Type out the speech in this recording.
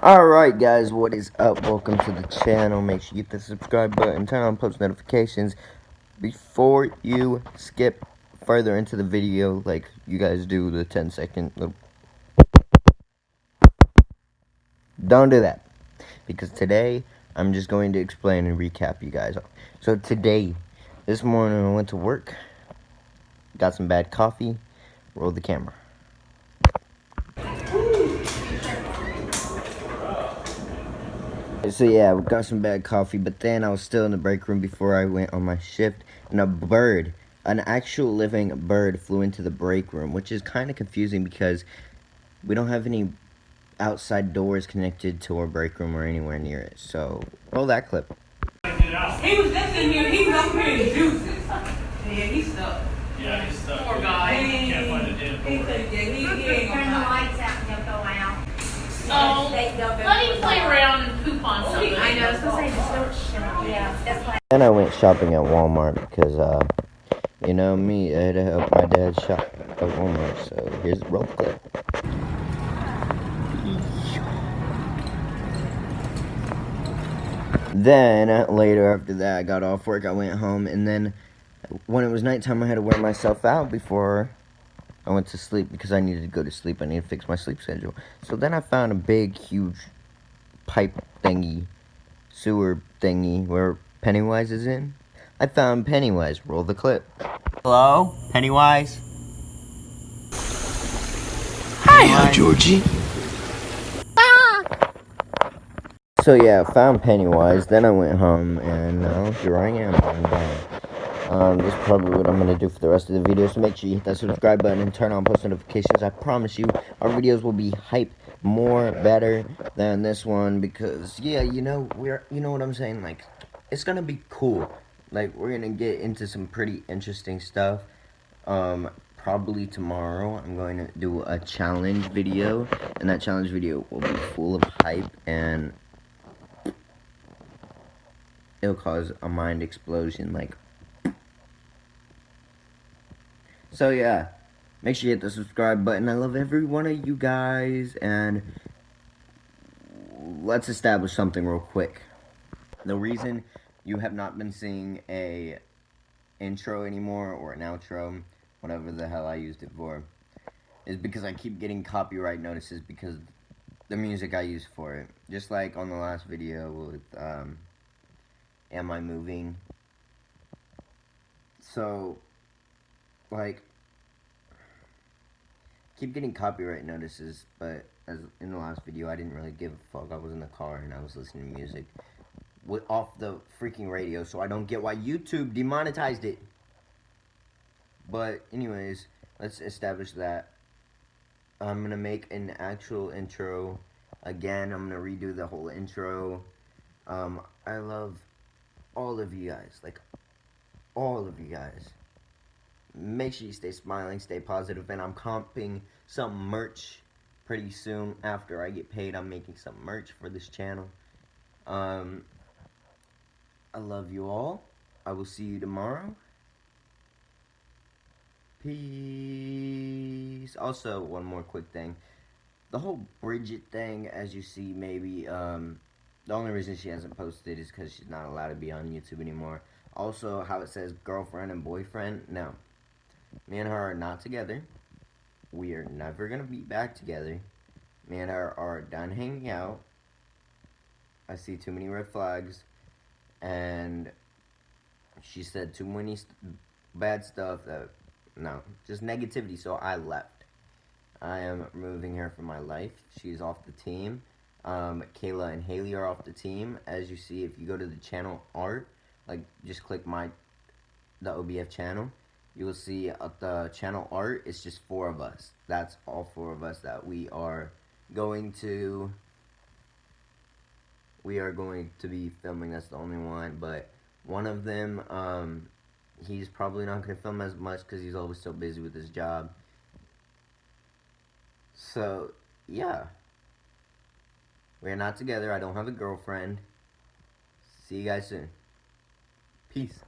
Alright guys, what is up? Welcome to the channel. Make sure you hit the subscribe button, turn on post notifications. Before you skip further into the video, like you guys do the 10-second little... Don't do that. Because today, I'm just going to explain and recap you guys. So today, this morning I went to work, got some bad coffee, rolled the camera. So yeah, we got some bad coffee, but then I was still in the break room before I went on my shift, and an actual living bird flew into the break room, which is kind of confusing because we don't have any outside doors connected to our break room or anywhere near it. So, roll that clip. He was just in here, he was up here in juices. Yeah, he's stuck. Yeah, he's stuck. Poor guy. Can't find a damn door. He ain't Turn the gonna lights out and they'll go out. Oh, let him play around and poop on something. I know, I was gonna say, just don't show. Yeah, that's why. Then I went shopping at Walmart because, you know me, I had to help my dad shop at Walmart. So, here's the roll clip. Then, later after that, I got off work, I went home, and then when it was nighttime, I had to wear myself out before I went to sleep because I needed to go to sleep. I needed to fix my sleep schedule. So then I found a big, huge pipe thingy, sewer thingy where Pennywise is in. I found Pennywise. Roll the clip. Hello? Pennywise? Hi, Georgie. So yeah, I found Pennywise, then I went home, and now here I am, I'm done. This is probably what I'm going to do for the rest of the video, so make sure you hit that subscribe button and turn on post notifications. I promise you, our videos will be hype more better than this one, because, yeah, you know what I'm saying, like, it's going to be cool. Like, we're going to get into some pretty interesting stuff. Probably tomorrow, I'm going to do a challenge video, and that challenge video will be full of hype, and it'll cause a mind explosion, like. So yeah, make sure you hit the subscribe button. I love every one of you guys, and let's establish something real quick. The reason you have not been seeing a intro anymore, or an outro, whatever the hell I used it for, is because I keep getting copyright notices because the music I use for it. Just like on the last video with, Am I Moving? So, like, keep getting copyright notices, but as in the last video, I didn't really give a fuck. I was in the car and I was listening to music off the freaking radio, so I don't get why YouTube demonetized it. But anyways, let's establish that. I'm gonna make an actual intro. Again, I'm gonna redo the whole intro. I love all of you guys, like all of you guys. Make sure you stay smiling, stay positive, and I'm comping some merch pretty soon. After I get paid, I'm making some merch for this channel. I love you all. I will see you tomorrow. Peace. Also, one more quick thing. The whole Bridget thing, as you see, maybe, the only reason she hasn't posted is because she's not allowed to be on YouTube anymore. Also, how it says girlfriend and boyfriend, no. Me and her are not together. We are never going to be back together. Me and her are done hanging out. I see too many red flags. And she said too many bad stuff that, no, just negativity, so I left. I am removing her from my life. She's off the team. Kayla and Haley are off the team. As you see, if you go to the channel art, like, just click the OBF channel, you will see the channel art. It's just 4 of us. That's all 4 of us that we are going to be filming. That's the only one, but one of them, he's probably not going to film as much because he's always so busy with his job. So, yeah. We're not together. I don't have a girlfriend. See you guys soon. Peace.